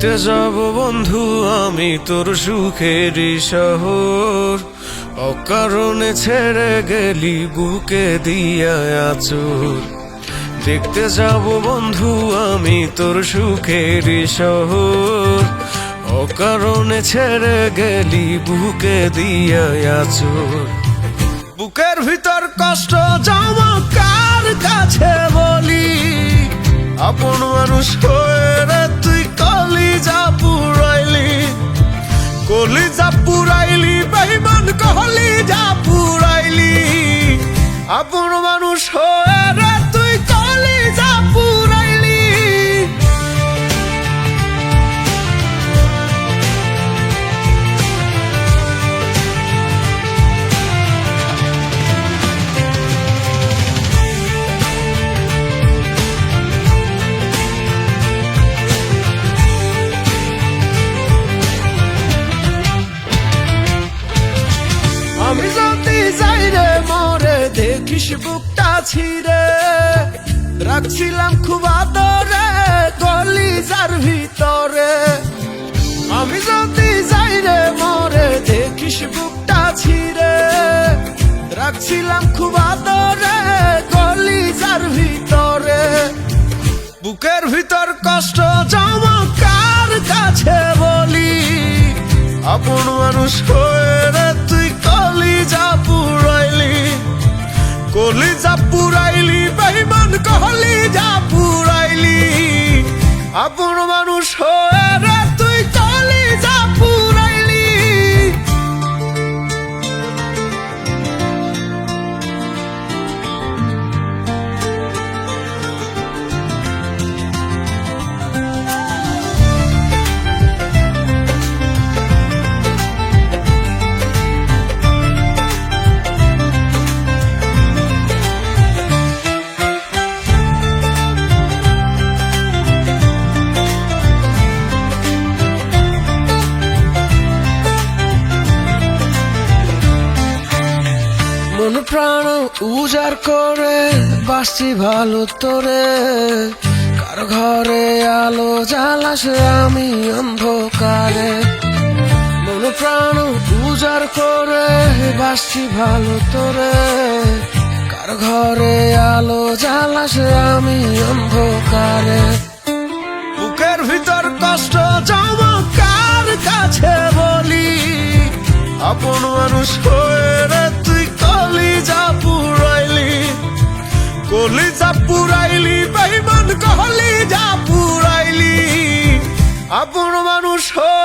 দেখতে যাব বন্ধু আমি তোর সুখের শহর, অকারণে ছেড়ে গেলি বুকে দিয়া আচর। দেখতে যাব বন্ধু আমি তোর সুখের শহর, অকারণে ছেড়ে গেলি বুকে দিয়া আচর। বুকের ভিতর কষ্ট জামা কার কাছে বলি, আপন মানুষ হয়ে রে তুই কলিজা পুরাইলি, কলিজা পুরাইলি বেঈমান কলিজা পুরাইলি। আপন মানুষ হয়ে রে তুই কলিজা পুরাইলি। আমি যদি যাই রে মরে দেখিস বুকটা ছিঁড়ে, রাখছিলাম খুব আদরে কলিজার ভিতরে। আমি যদি যাই রে মরে দেখিস বুকটা ছিঁড়ে, রাখছিলাম খুব আদরে কলিজার ভিতরে। বুকের ভিতর কষ্ট জামা কার কাছে বলি, আপন মানুষ হয়ে রে তুই কলিজা পুরাইলি, কলিজা পুরাইলি বেঈমান কলিজা পুরাইলি। আপন মানুষ হয়ে রে তুই কলিজা পুরাইলি। মন প্রাণ উজাড় করে বাসছি ভালো তোরে, কার ঘরে আলো জ্বালাসে আমি অন্ধকারে। মন প্রাণ উজাড় করে বাসছি ভালো তোরে, কার ঘরে আলো জ্বালাসে আমি অন্ধকারে। বুকের ভিতর কষ্ট জামা কার কাছে বলি, আপন মানুষ হয়ে রে তুই কলিজা পুরাইলি, কলিজা পুরাইলি বেঈমান কলিজা পুরাইলি। আপন মানুষ হয়ে